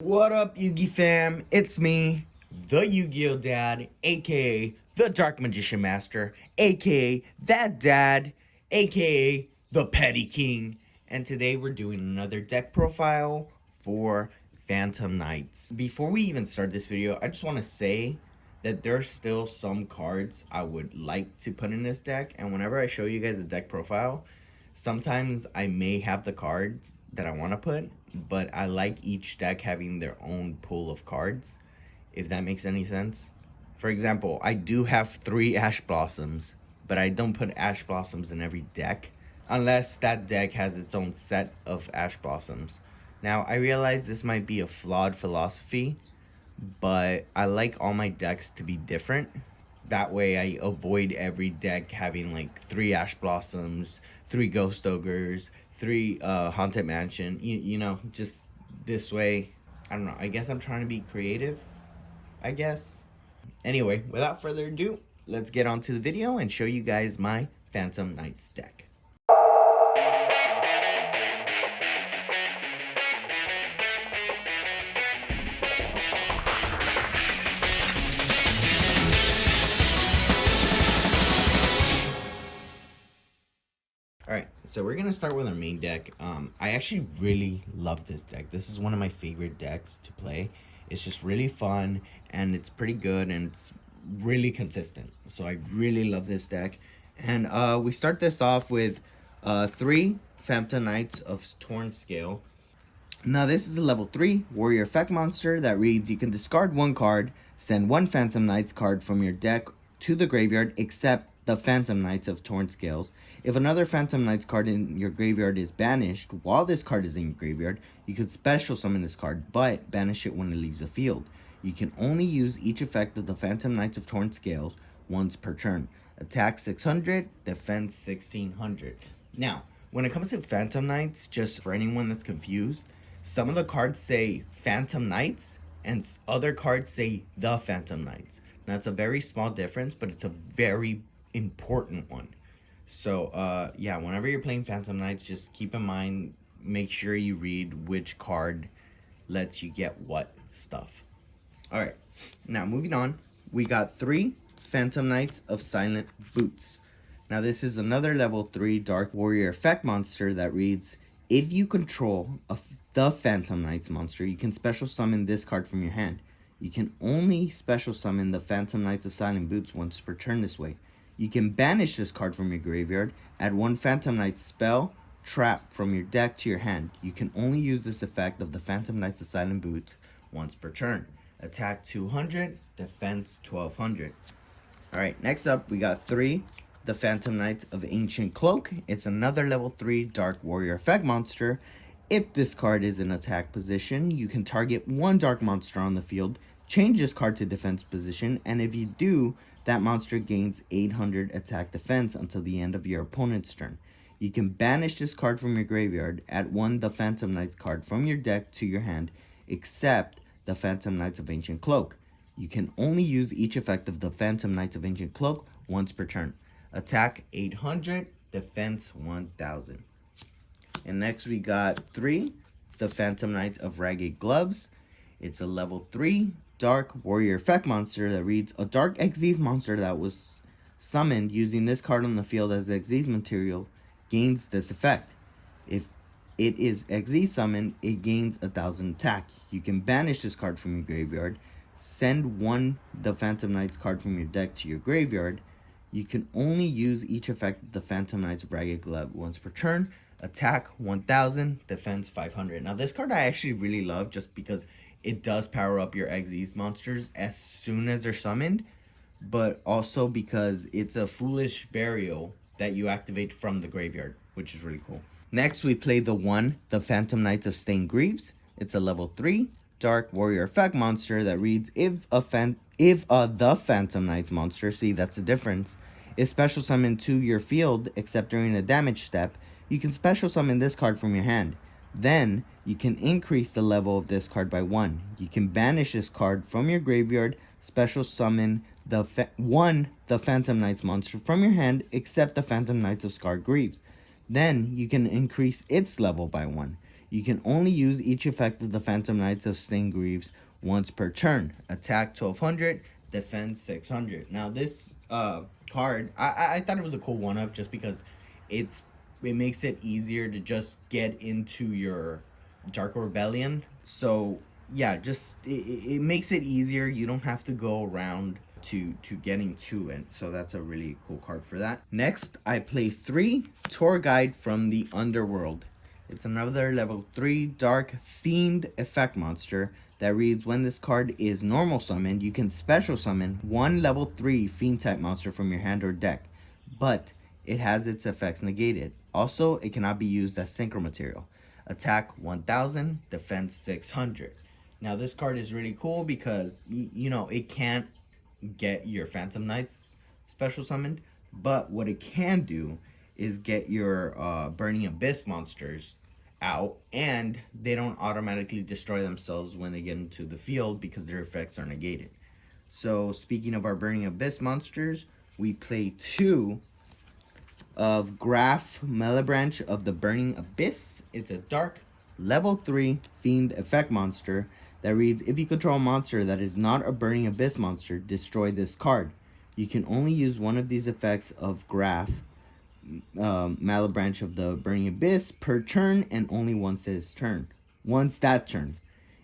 What up, Yugi fam? It's me, the Yu-Gi-Oh Dad, aka the Dark Magician Master, aka that dad, aka the Petty King. And today we're doing another deck profile for Phantom Knights. Before we even start this video, I just want to say that there's still some cards I would like to put in this deck. And whenever I show you guys the deck profile, sometimes I may have the cards that I want to put, but I like each deck having their own pool of cards, if that makes any sense. For example, I do have 3 Ash Blossoms, but I don't put Ash Blossoms in every deck unless that deck has its own set of Ash Blossoms. Now, I realize this might be a flawed philosophy, but I like all my decks to be different. That way I avoid every deck having like 3 Ash Blossoms, 3 Ghost Ogres, 3 Haunted Mansion, you know, just this way. I don't know, I guess I'm trying to be creative, I guess. Anyway, without further ado, let's get on to the video and show you guys my Phantom Knights deck. Alright, so we're going to start with our main deck. I actually really love this deck. This is one of my favorite decks to play. It's just really fun, and it's pretty good, and it's really consistent. So I really love this deck. And we start this off with 3 Phantom Knights of Torn Scale. Now this is a level 3 warrior effect monster that reads, you can discard 1 card, send 1 Phantom Knights card from your deck to the graveyard except the Phantom Knights of Torn Scales. If another Phantom Knights card in your graveyard is banished while this card is in your graveyard, you could special summon this card, but banish it when it leaves the field. You can only use each effect of the Phantom Knights of Torn Scales once per turn. Attack 600, defense 1600. Now, when it comes to Phantom Knights, just for anyone that's confused, some of the cards say Phantom Knights and other cards say the Phantom Knights. Now, it's a very small difference, but it's a very important one. So yeah, whenever you're playing Phantom Knights, just keep in mind, make sure you read which card lets you get what stuff. All right, now moving on, we got 3 Phantom Knights of Silent Boots. Now this is another level 3 Dark Warrior effect monster that reads, if you control the Phantom Knights monster, you can special summon this card from your hand. You can only special summon the Phantom Knights of Silent Boots once per turn this way. You can banish this card from your graveyard, add 1 Phantom Knight spell, trap from your deck to your hand. You can only use this effect of the Phantom Knights of Silent Boots once per turn. Attack 200, defense 1200. Alright, next up we got 3, the Phantom Knights of Ancient Cloak. It's another level 3 Dark Warrior effect monster. If this card is in attack position, you can target 1 dark monster on the field, change this card to defense position, and if you do, that monster gains 800 attack defense until the end of your opponent's turn. You can banish this card from your graveyard, add 1 the Phantom Knights card from your deck to your hand, except the Phantom Knights of Ancient Cloak. You can only use each effect of the Phantom Knights of Ancient Cloak once per turn. Attack 800, defense 1000. And next we got 3, the Phantom Knights of Ragged Gloves. It's a level 3 Dark Warrior effect monster that reads, a Dark Xyz monster that was summoned using this card on the field as the Xyz material gains this effect. If it is Xyz summoned, it gains 1000 attack. You can banish this card from your graveyard, send 1 the Phantom Knights card from your deck to your graveyard. You can only use each effect of the Phantom Knights of Ragged Glove once per turn. Attack 1000, defense 500. Now this card I actually really love just because it does power up your Xyz monsters as soon as they're summoned, but also because it's a foolish burial that you activate from the graveyard, which is really cool. Next we play the Phantom Knights of Stained Greaves. It's a level 3 Dark Warrior effect monster that reads, if the Phantom Knights monster, see that's the difference, is special summoned to your field except during a damage step, you can special summon this card from your hand. Then, you can increase the level of this card by 1. You can banish this card from your graveyard, special summon the Phantom Knights monster from your hand, except the Phantom Knights of Scarred Greaves. Then, you can increase its level by 1. You can only use each effect of the Phantom Knights of Stingreaves once per turn. Attack 1200, defense 600. Now this card, I thought it was a cool one of just because it makes it easier to just get into your Dark Rebellion. So yeah, just it makes it easier. You don't have to go around to getting to it. So that's a really cool card for that. Next, I play 3 Tour Guide from the Underworld. It's another level 3 Dark Fiend effect monster that reads, when this card is normal summoned, you can special summon 1 level 3 Fiend type monster from your hand or deck, but it has its effects negated. Also, it cannot be used as synchro material. Attack 1000, defense 600. Now this card is really cool because, you know, it can't get your Phantom Knights special summoned, but what it can do is get your Burning Abyss monsters out, and they don't automatically destroy themselves when they get into the field because their effects are negated. So speaking of our Burning Abyss monsters, we play 2 of Graf Malebranche of the Burning Abyss. It's a dark level 3 Fiend effect monster that reads, if you control a monster that is not a Burning Abyss monster, destroy this card. You can only use one of these effects of Graf Malebranche of the Burning Abyss per turn, and only once that turn.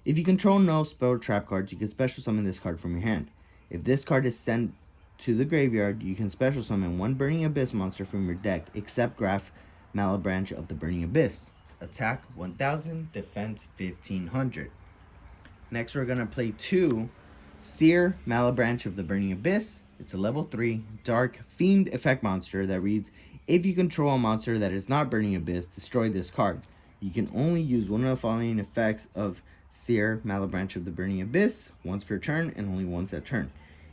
If you control no spell or trap cards, you can special summon this card from your hand. If this card is sent to the graveyard, you can special summon 1 Burning Abyss monster from your deck, except Graf Malebranche of the Burning Abyss. Attack 1000, defense 1500. Next, we're going to play 2 Seer Malebranche of the Burning Abyss. It's a level 3 Dark Fiend effect monster that reads, if you control a monster that is not Burning Abyss, destroy this card. You can only use one of the following effects of Seer Malebranche of the Burning Abyss once per turn, and only once that turn.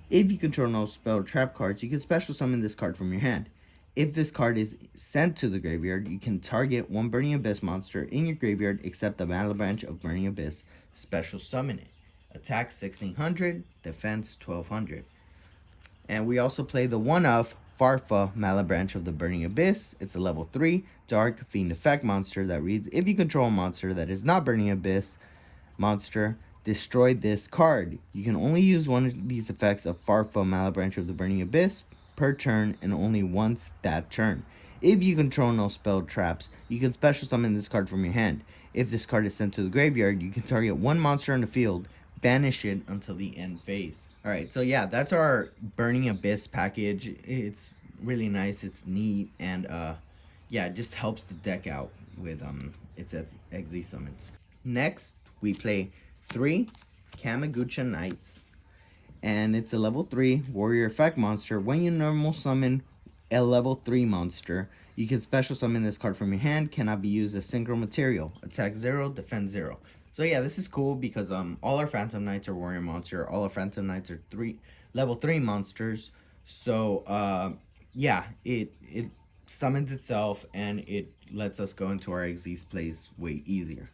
If you control no spell or trap cards, you can special summon this card from your hand. If this card is sent to the graveyard, you can target 1 Burning Abyss monster in your graveyard except the Malebranche of Burning Abyss. Special summon it. Attack 1600, defense 1200. And we also play the one of Farfa Malebranche of the Burning Abyss. It's a level 3 Dark Fiend effect monster that reads, if you control a monster that is not Burning Abyss monster, destroy this card. You can only use one of these effects of Farfa Malebranche of the Burning Abyss per turn, and only once that turn. If you control no spell traps, you can special summon this card from your hand. If this card is sent to the graveyard, you can target 1 monster on the field, banish it until the end phase. Alright, so yeah, that's our Burning Abyss package. It's really nice, it's neat, and yeah, it just helps the deck out with its XZ summons. Next, we play 3 Kamigacha Knights, and it's a level 3 warrior effect monster. When you normal summon a level 3 monster, you can special summon this card from your hand, cannot be used as synchro material. Attack 0, defense 0. So yeah, this is cool because all our Phantom Knights are warrior monster, all our Phantom Knights are level 3 monsters. So yeah, it summons itself and it lets us go into our Xyz plays way easier.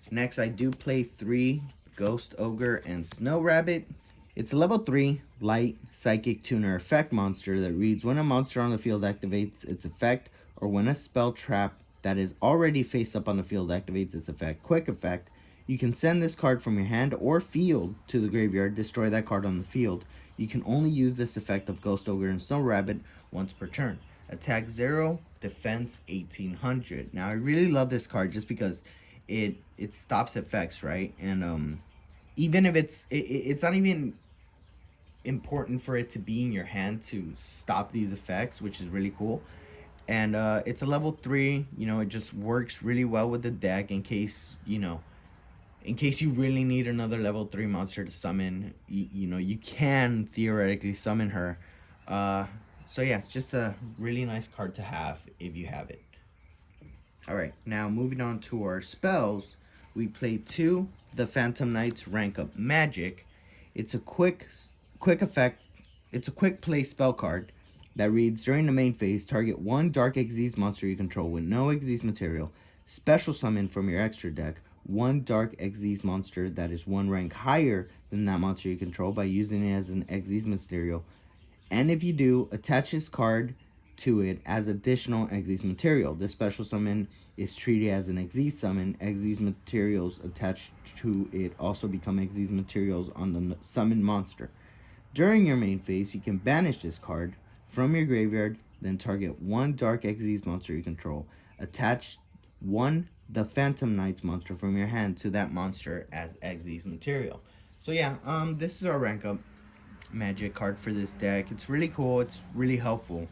Next, I do play 3 Ghost Ogre and Snow Rabbit. It's a level 3 light psychic tuner effect monster that reads, when a monster on the field activates its effect, or when a spell trap that is already face up on the field activates its effect, quick effect, you can send this card from your hand or field to the graveyard, destroy that card on the field. You can only use this effect of Ghost Ogre and Snow Rabbit once per turn. Attack 0, defense 1800. Now I really love this card just because it stops effects, right? And even if it's not even important for it to be in your hand to stop these effects, which is really cool. And it's a level 3, you know, it just works really well with the deck in case, you know, in case you really need another level 3 monster to summon. You know, you can theoretically summon her. So yeah, it's just a really nice card to have if you have it. Alright, now moving on to our spells, we play 2 the Phantom Knights rank up magic. It's a quick effect. It's a quick play spell card that reads, during the main phase, target 1 Dark Xyz monster you control with no Xyz material. Special summon from your extra deck 1 Dark Xyz monster that is 1 rank higher than that monster you control by using it as an Xyz material. And if you do, attach this card to it as additional Xyz material. This special summon is treated as an Xyz summon. Xyz materials attached to it also become Xyz materials on the summoned monster. During your main phase, you can banish this card from your graveyard, then target one Dark Xyz monster you control. Attach one the Phantom Knights monster from your hand to that monster as Xyz material. So yeah, this is our rank up magic card for this deck. It's really cool. It's really helpful,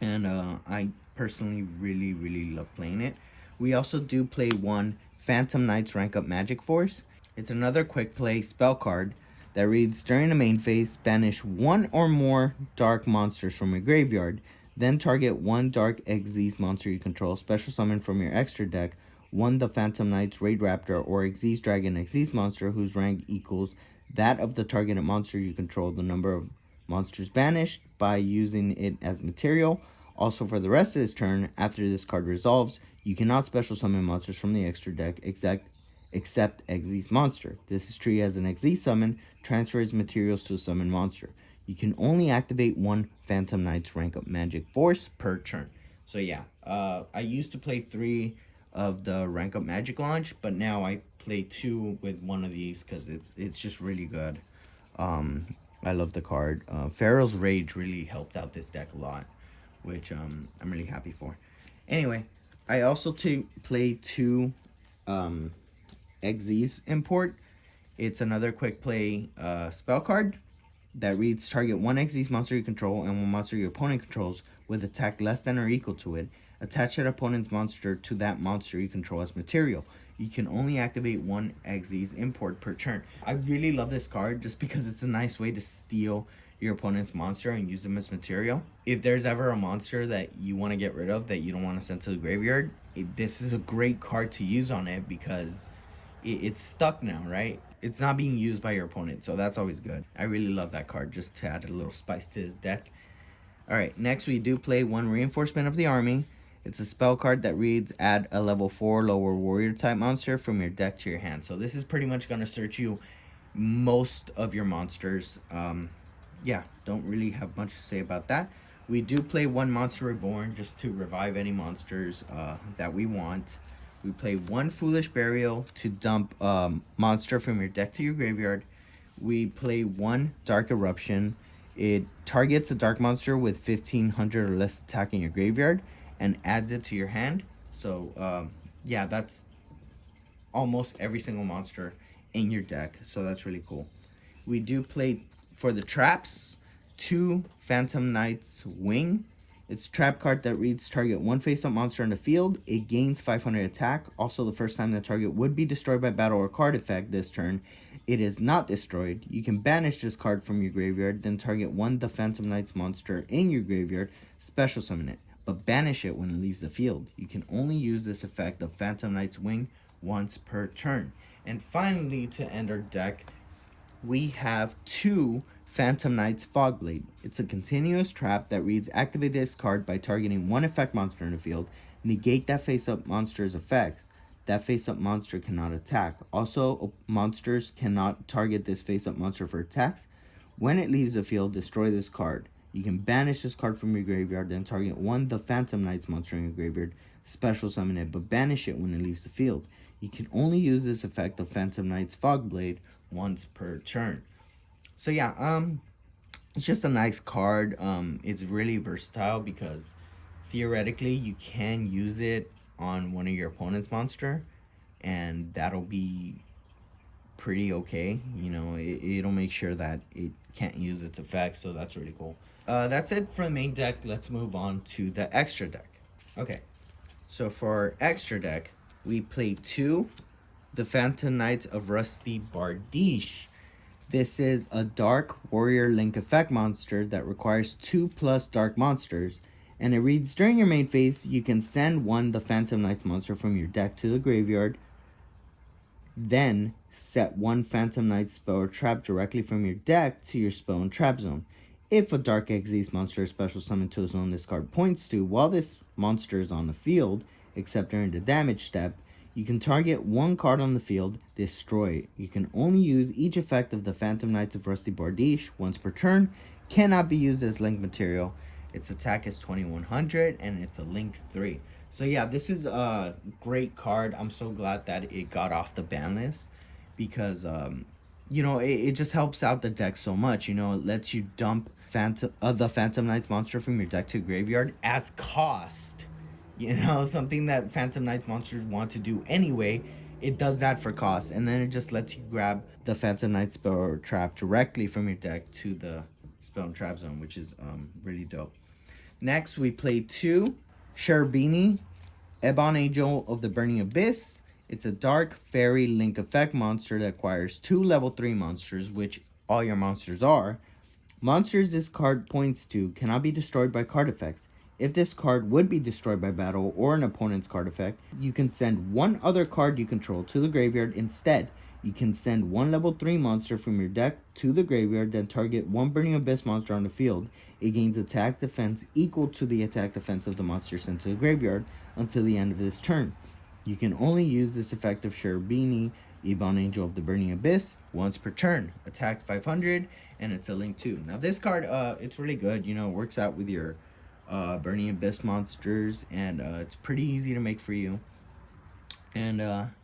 and I personally really love playing it. We also do play one Phantom Knights rank up magic force. It's another quick play spell card that reads, during the main phase, banish one or more dark monsters from your graveyard, then target one Dark Xyz monster you control, special summon from your extra deck one the Phantom Knights, Raid Raptor, or Xyz Dragon Xyz monster whose rank equals that of the targeted monster you control, the number of monsters banished by using it as material. Also, for the rest of this turn, after this card resolves, you cannot special summon monsters from the extra deck except Xyz monster. This is treated as an Xyz summon, transfers materials to a summon monster. You can only activate one Phantom Knights rank up magic force per turn. So yeah, I used to play 3 of the rank up magic launch, but now I play 2 with one of these because it's just really good. I love the card. Pharaoh's Rage really helped out this deck a lot, which I'm really happy for. Anyway, I also play 2 Xyz import. It's another quick play spell card that reads, target one Xyz monster you control and one monster your opponent controls with attack less than or equal to it. Attach that opponent's monster to that monster you control as material. You can only activate one Xyz import per turn. I really love this card just because it's a nice way to steal your opponent's monster and use them as material. If there's ever a monster that you want to get rid of that you don't want to send to the graveyard, this is a great card to use on it because it's stuck now, right? It's not being used by your opponent, so that's always good. I really love that card just to add a little spice to his deck. Alright, next we do play one Reinforcement of the Army. It's a spell card that reads, add a level 4 lower warrior type monster from your deck to your hand. So this is pretty much going to search you most of your monsters. Yeah, don't really have much to say about that. We do play one Monster Reborn just to revive any monsters that we want. We play one Foolish Burial to dump monster from your deck to your graveyard. We play one Dark Eruption. It targets a dark monster with 1500 or less attack in your graveyard and adds it to your hand. So yeah, that's almost every single monster in your deck, so that's really cool. We do play, for the traps, 2 Phantom Knights Wing. It's a trap card that reads, target one face-up monster in the field. It gains 500 attack. Also, the first time the target would be destroyed by battle or card effect this turn, it is not destroyed. You can banish this card from your graveyard, then target one the Phantom Knights monster in your graveyard, special summon it, but banish it when it leaves the field. You can only use this effect of Phantom Knight's Wing once per turn. And finally, to end our deck, we have 2 Phantom Knight's Fogblade. It's a continuous trap that reads, activate this card by targeting one effect monster in the field, negate that face-up monster's effects. That face-up monster cannot attack. Also, monsters cannot target this face-up monster for attacks. When it leaves the field, destroy this card. You can banish this card from your graveyard, then target one the Phantom Knights monster in your graveyard, special summon it, but banish it when it leaves the field. You can only use this effect of Phantom Knight's Fogblade once per turn. So yeah, it's just a nice card. It's really versatile because theoretically you can use it on one of your opponent's monster, and that'll be pretty okay. You know, it'll make sure that it can't use its effects, so that's really cool. That's it for the main deck. Let's move on to the extra deck. Okay, so for our extra deck, we play 2 the Phantom Knights of Rusty Bardiche. This is a Dark Warrior Link effect monster that requires 2+ dark monsters, and it reads, during your main phase, you can send one the Phantom Knights monster from your deck to the graveyard, then set one Phantom Knight spell or trap directly from your deck to your spell and trap zone. If a Dark Xyz monster is special summoned to a zone this card points to while this monster is on the field, except during the damage step, you can target one card on the field, destroy it. You can only use each effect of the Phantom Knights of Rusty Bardiche once per turn, cannot be used as link material, Its attack is 2100, and it's a Link 3. So yeah, this is a great card. I'm so glad that it got off the ban list because it just helps out the deck so much. It lets you dump the Phantom Knights monster from your deck to graveyard as cost. Something that Phantom Knights monsters want to do anyway. It does that for cost, and then it just lets you grab the Phantom Knight spell or trap directly from your deck to the spell and trap zone, which is really dope. Next, we play 2 Sherbini, Ebon Angel of the Burning Abyss. It's a dark fairy link effect monster that acquires 2 level 3 monsters, which all your monsters are. Monsters this card points to cannot be destroyed by card effects. If this card would be destroyed by battle or an opponent's card effect, you can send one other card you control to the graveyard instead. You can send 1 level 3 monster from your deck to the graveyard, then target 1 Burning Abyss monster on the field. It gains attack defense equal to the attack defense of the monster sent to the graveyard until the end of this turn. You can only use this effect of Sherbini, Ebon Angel of the Burning Abyss, once per turn. Attack 500, and it's a Link 2. Now this card, it's really good. It works out with your Burning Abyss monsters, and it's pretty easy to make for you. And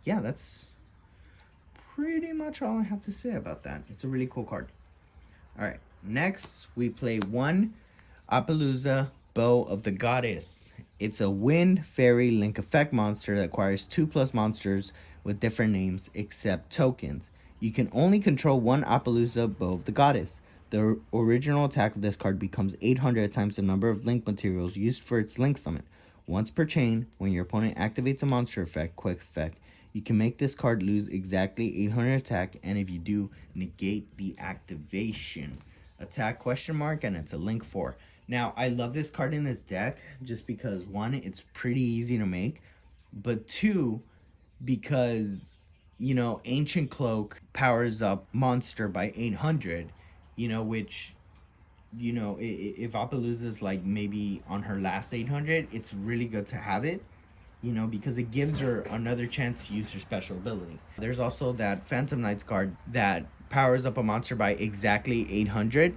yeah, that's pretty much all I have to say about that. It's a really cool card. Alright, next we play 1 Appaloosa, Bow of the Goddess. It's a wind fairy link effect monster that acquires 2+ monsters with different names except tokens. You can only control 1 Appaloosa, Bow of the Goddess. The original attack of this card becomes 800 times the number of link materials used for its link summon. Once per chain, when your opponent activates a monster effect, quick effect, you can make this card lose exactly 800 attack, and if you do, negate the activation. Attack ? And it's a Link 4. Now, I love this card in this deck just because, 1, it's pretty easy to make, but 2, because, Ancient Cloak powers up monster by 800, which, if Appaloosa's like maybe on her last 800, it's really good to have it, because it gives her another chance to use her special ability. There's also that Phantom Knights card that powers up a monster by exactly 800.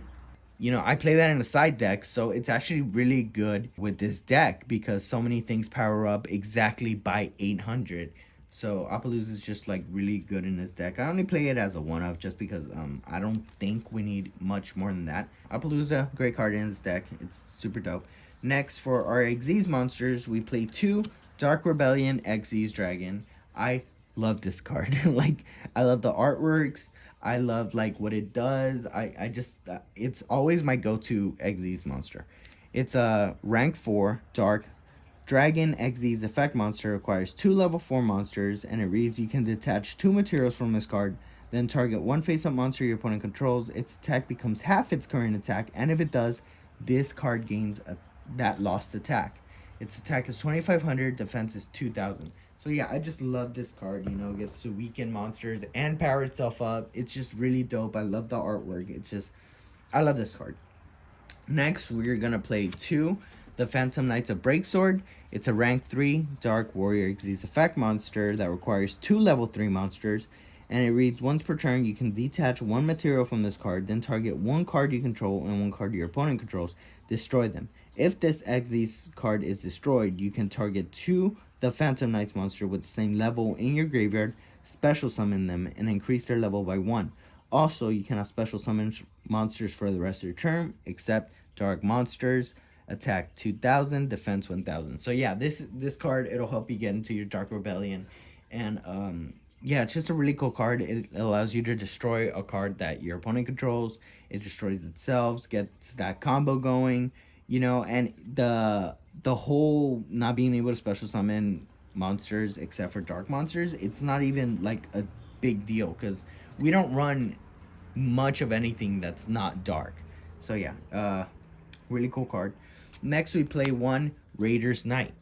I play that in a side deck, so it's actually really good with this deck because so many things power up exactly by 800. So Appaloosa is just like really good in this deck. I only play it as a one-off just because I don't think we need much more than that. Appaloosa, great card in this deck. It's super dope. Next, for our Xyz monsters, we play 2 Dark Rebellion Xyz Dragon. I love this card. I love the artworks. I love what it does. I just it's always my go-to Xyz monster. It's a rank 4 Dark Dragon Xyz effect monster, requires 2 level 4 monsters, and it reads you can detach 2 materials from this card, then target 1 face-up monster your opponent controls. Its attack becomes half its current attack, and if it does, this card gains that lost attack. Its attack is 2500, defense is 2000. So yeah, I just love this card. It gets to weaken monsters and power itself up. It's just really dope. I love the artwork. I love this card. Next, we're gonna play 2 the Phantom Knights of Breaksword. It's a rank 3 Dark Warrior Xyz effect monster that requires 2 level 3 monsters, and it reads once per turn you can detach 1 material from this card, then target 1 card you control and 1 card your opponent controls, destroy them. If this Xyz card is destroyed, you can target 2 the Phantom Knights monster with the same level in your graveyard, special summon them, and increase their level by 1. Also, you cannot special summon monsters for the rest of your turn, except dark monsters. Attack 2000, defense 1000. So yeah, this card, it'll help you get into your Dark Rebellion, and yeah, it's just a really cool card. It allows you to destroy a card that your opponent controls. It destroys itself, gets that combo going, and the whole not being able to special summon monsters except for dark monsters, it's not even like a big deal because we don't run much of anything that's not dark. So yeah, really cool card. Next, we play 1 Raider's Knight.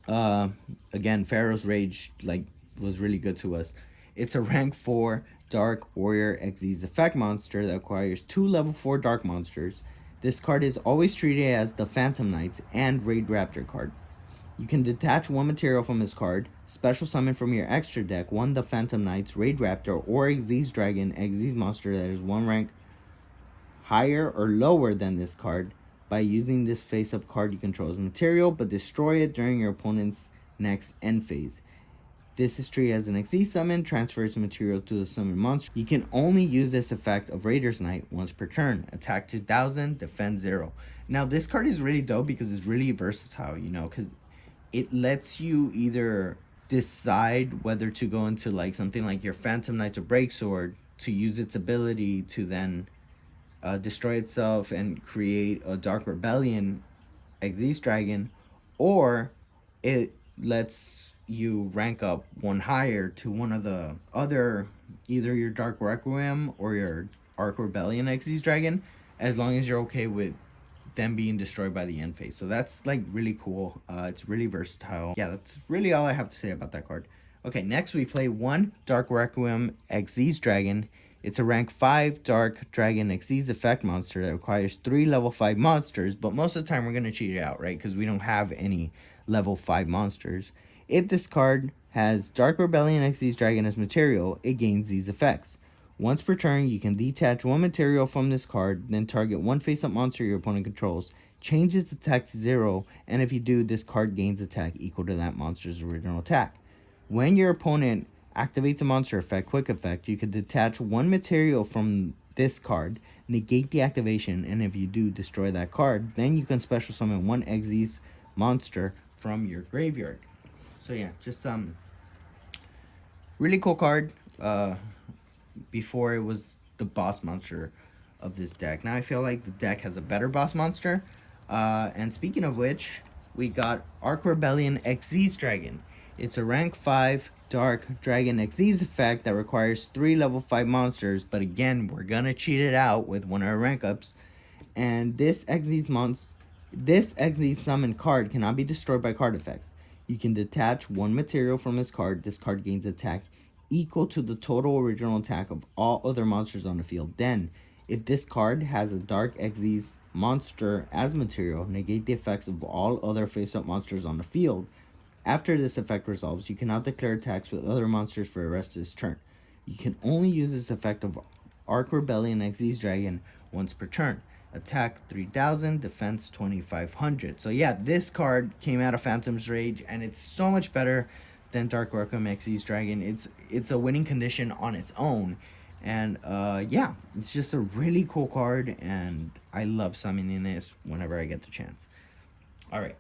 Again, Pharaoh's Rage was really good to us. It's a rank 4 Dark Warrior Xyz effect monster that acquires 2 level 4 dark monsters. This card is always treated as the Phantom Knights and Raid Raptor card. You can detach 1 material from this card, special summon from your extra deck 1 the Phantom Knights, Raid Raptor, or Xyz Dragon Xyz monster that is 1 rank higher or lower than this card, By using this face-up card, you control as material, but destroy it during your opponent's next end phase. This is treated as an XE summon, transfers the material to the summon monster. You can only use this effect of Raider's Knight once per turn. Attack 2000, defend 0. Now this card is really dope because it's really versatile, you know, because it lets you either decide whether to go into like something like your Phantom Knights or Breaksword to use its ability to then destroy itself and create a Dark Rebellion Xyz Dragon, or it lets you rank up one higher to one of the other, either your Dark Requiem or your Arc Rebellion Xyz Dragon, as long as you're okay with them being destroyed by the end phase. So that's like really cool. It's really versatile. Yeah, that's really all I have to say about that card. Okay, next we play one Dark Requiem Xyz Dragon. It's a rank 5 Dark Dragon Xyz effect monster that requires 3 level 5 monsters, but most of the time we're going to cheat it out, right? Because we don't have any level 5 monsters. If this card has Dark Rebellion Xyz Dragon as material, it gains these effects. Once per turn, you can detach one material from this card, then target one face-up monster your opponent controls, change its attack to 0, and if you do, this card gains attack equal to that monster's original attack. When your opponent activates a monster effect, quick effect, you can detach one material from this card, negate the activation, and if you do, destroy that card. Then you can special summon one Xyz monster from your graveyard. So yeah, just really cool card. Before it was the boss monster of this deck. Now I feel like the deck has a better boss monster. And speaking of which, we got Arc Rebellion Xyz Dragon. It's a rank 5 Dark Dragon Xyz effect that requires 3 level 5 monsters, but again, we're gonna cheat it out with one of our rank ups. And this Xyz summon card cannot be destroyed by card effects. You can detach one material from this card. This card gains attack equal to the total original attack of all other monsters on the field. Then, if this card has a Dark Xyz monster as material, negate the effects of all other face-up monsters on the field. After this effect resolves, you cannot declare attacks with other monsters for the rest of this turn. You can only use this effect of Arc Rebellion Xyz Dragon once per turn. Attack 3000, defense 2500. So yeah, this card came out of Phantom's Rage, and it's so much better than Dark Requiem Xyz Dragon. It's a winning condition on its own. And yeah, it's just a really cool card, and I love summoning this whenever I get the chance. Alright,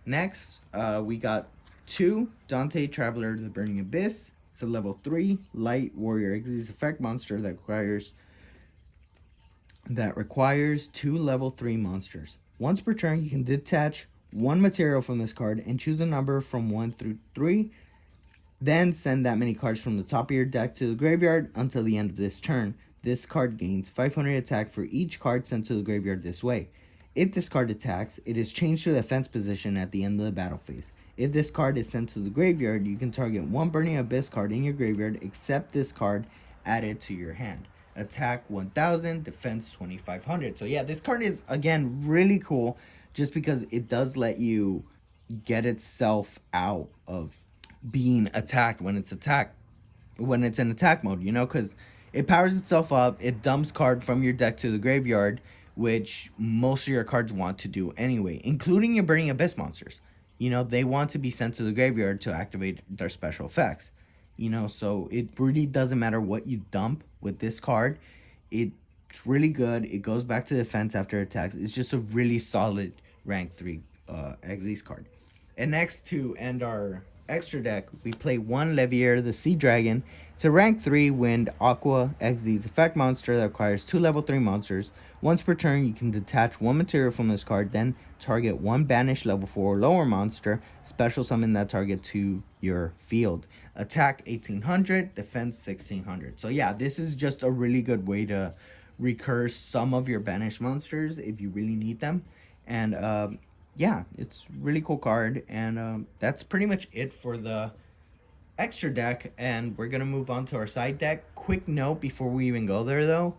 next we got 2 Dante Traveler to the Burning Abyss. It's a level 3 Light Warrior Xyz effect monster that requires 2 level 3 monsters. Once per turn, you can detach one material from this card and choose a number from 1 through 3. Then send that many cards from the top of your deck to the graveyard until the end of this turn. This card gains 500 attack for each card sent to the graveyard this way. If this card attacks, it is changed to the defense position at the end of the battle phase. If this card is sent to the graveyard, you can target one Burning Abyss card in your graveyard except this card added to your hand. Attack 1000, defense 2500. So yeah, this card is, again, really cool just because it does let you get itself out of being attacked when it's in attack mode, you know, because it powers itself up, it dumps card from your deck to the graveyard, which most of your cards want to do anyway, including your Burning Abyss monsters. You know, they want to be sent to the graveyard to activate their special effects, you know, so it really doesn't matter what you dump with this card. It's really good. It goes back to defense after attacks. It's just a really solid rank 3 Xyz card. And next, to end our extra deck, we play 1 Leviair the Sea Dragon. It's a rank 3 Wind Aqua Xyz effect monster that requires 2 level 3 monsters. Once per turn, you can detach one material from this card, then target one banished level 4 or lower monster, special summon that target to your field. Attack 1800, defense 1600. So yeah, this is just a really good way to recurse some of your banished monsters if you really need them. And yeah, it's really cool card, and that's pretty much it for the extra deck, and we're gonna move on to our side deck. Quick note before we even go there though,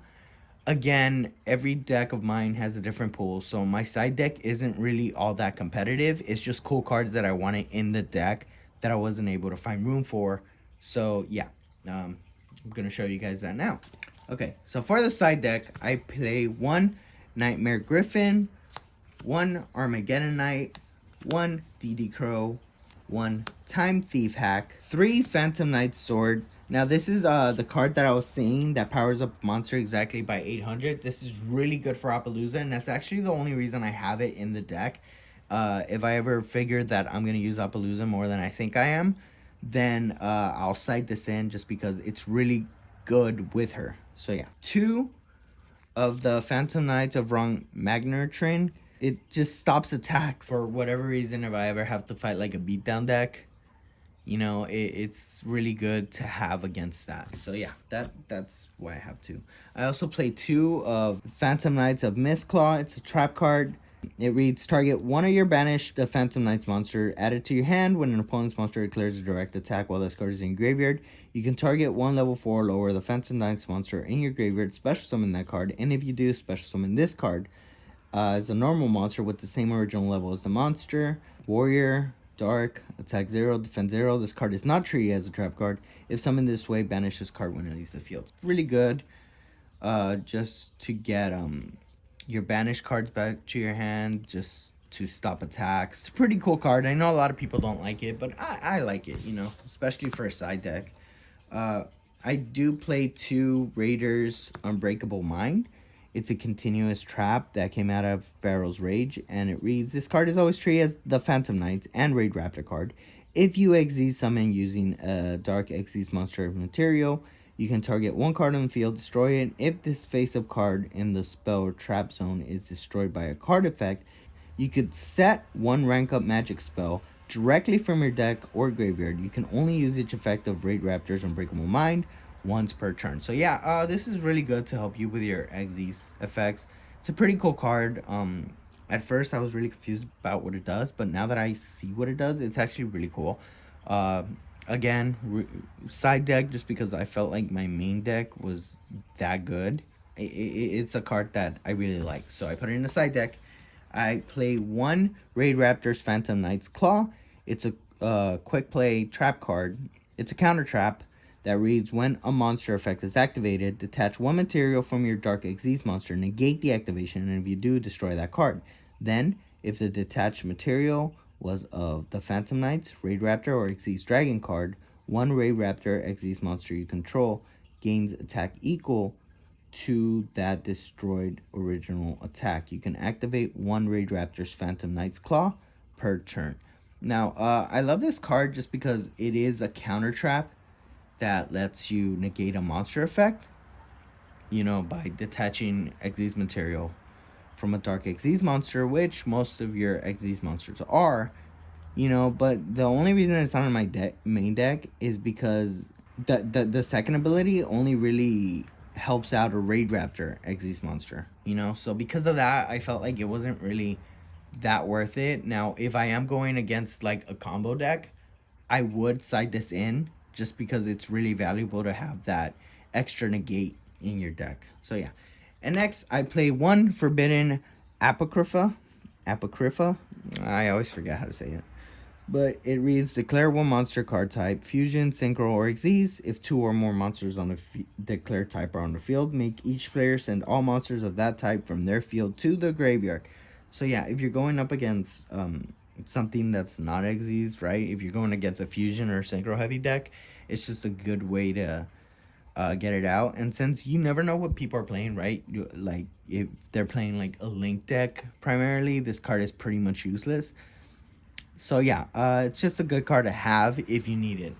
again, every deck of mine has a different pool, so my side deck isn't really all that competitive. It's just cool cards that I wanted in the deck that I wasn't able to find room for. So yeah, I'm gonna show you guys that now. Okay, so for the side deck, I play 1 Nightmare Griffin, 1 Armageddon Knight, 1 DD Crow, 1 Time Thief Hack, 3 Phantom Knight Sword. Now this is the card that I was saying that powers up monster exactly by 800. This is really good for Appaloosa, and that's actually the only reason I have it in the deck. If I ever figure that I'm going to use Appaloosa more than I think I am, then I'll cite this in just because it's really good with her. So yeah, 2 of the Phantom Knights of Wrong Magnetron. It just stops attacks for whatever reason. If I ever have to fight like a beatdown deck, you know, it's really good to have against that. So yeah, that's why I have 2. I also play 2 of Phantom Knights of Mistclaw. It's a trap card. It reads, target one of your banished Phantom Knights monster, add it to your hand. When an opponent's monster declares a direct attack while this card is in your graveyard, you can target one level 4 or lower the Phantom Knights monster in your graveyard, special summon that card, and if you do, special summon this card as a normal monster with the same original level as the monster. Warrior, dark, attack 0, defend 0. This card is not treated as a trap card. If summoned this way, banish this card when it leaves the field. Really good, just to get your banished cards back to your hand, just to stop attacks. It's a pretty cool card. I know a lot of people don't like it, but I like it, you know, especially for a side deck. I do play 2 Raiders Unbreakable Mind. It's a continuous trap that came out of Pharaoh's Rage, and it reads, this card is always treated as the Phantom Knights and Raid Raptor card. If you Xyz summon using a Dark Xyz monster of material, you can target one card on the field, destroy it. If this face-up card in the spell or trap zone is destroyed by a card effect, you could set 1 rank-up magic spell directly from your deck or graveyard. You can only use each effect of Raid Raptor's Unbreakable Mind once per turn. So yeah, this is really good to help you with your Xyz effects. It's a pretty cool card. At first I was really confused about what it does, but now that I see what it does, it's actually really cool. Again, side deck just because I felt like my main deck was that good. It's a card that I really like, so I put it in the side deck. I play 1 Raid Raptor's Phantom Knight's Claw. It's a quick play trap card. It's a counter trap that reads, when a monster effect is activated, detach 1 material from your Dark Xyz monster, negate the activation, and if you do, destroy that card. Then, if the detached material was of the Phantom Knights, Raid Raptor, or Xyz Dragon card, 1 Raid Raptor Xyz monster you control gains attack equal to that destroyed original attack. You can activate 1 Raid Raptor's Phantom Knight's Claw per turn. Now, I love this card just because it is a counter trap that lets you negate a monster effect, you know, by detaching Xyz material from a Dark Xyz monster, which most of your Xyz monsters are, you know. But the only reason it's not on my main deck is because the second ability only really helps out a Raid Raptor Xyz monster, you know. So because of that, I felt like it wasn't really that worth it. Now, if I am going against like a combo deck, I would side this in just because it's really valuable to have that extra negate in your deck. So yeah. And next, I play 1 Forbidden Apocrypha. I always forget how to say it. But it reads, declare 1 monster card type, fusion, synchro, or Xyz. If 2 or more monsters on the declared type are on the field, make each player send all monsters of that type from their field to the graveyard. So yeah, if you're going up against something that's not Xyz, right? If you're going against a fusion or synchro heavy deck, it's just a good way to get it out. And since you never know what people are playing, right? Like if they're playing like a link deck primarily, this card is pretty much useless. So yeah, it's just a good card to have if you need it.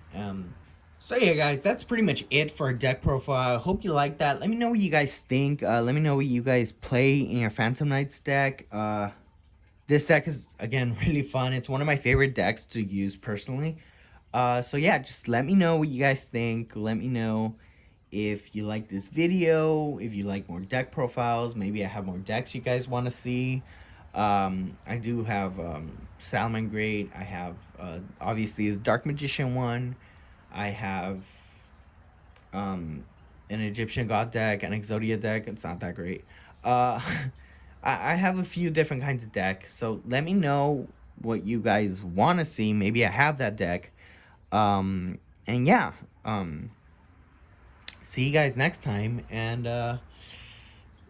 So yeah, guys, that's pretty much it for a deck profile. I hope you like that. Let me know what you guys think. Let me know what you guys play in your Phantom Knights deck. This deck is, again, really fun. It's one of my favorite decks to use personally. So yeah, just let me know what you guys think. Let me know if you like this video, if you like more deck profiles. Maybe I have more decks you guys want to see. I do have Salmon Great. I have obviously the Dark Magician one. I have an Egyptian God deck, an Exodia deck. It's not that great. I have a few different kinds of decks, so let me know what you guys want to see. Maybe I have that deck. And yeah, see you guys next time, and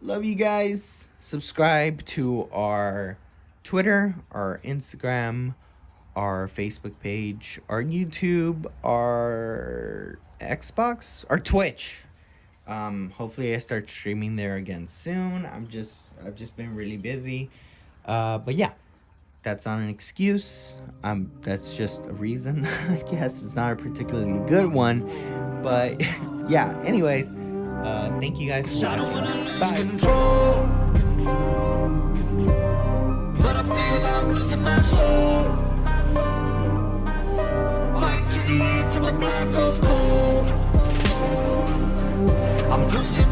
love you guys. Subscribe to our Twitter, our Instagram, our Facebook page, our YouTube, our Xbox, our Twitch. Hopefully I start streaming there again soon. I've just been really busy. But yeah, that's not an excuse. That's just a reason. I guess it's not a particularly good one. But yeah, anyways, thank you guys for watching. Bye. Control, but I feel I'm losing my soul. Fight to the end till my blood goes cold. I'm losing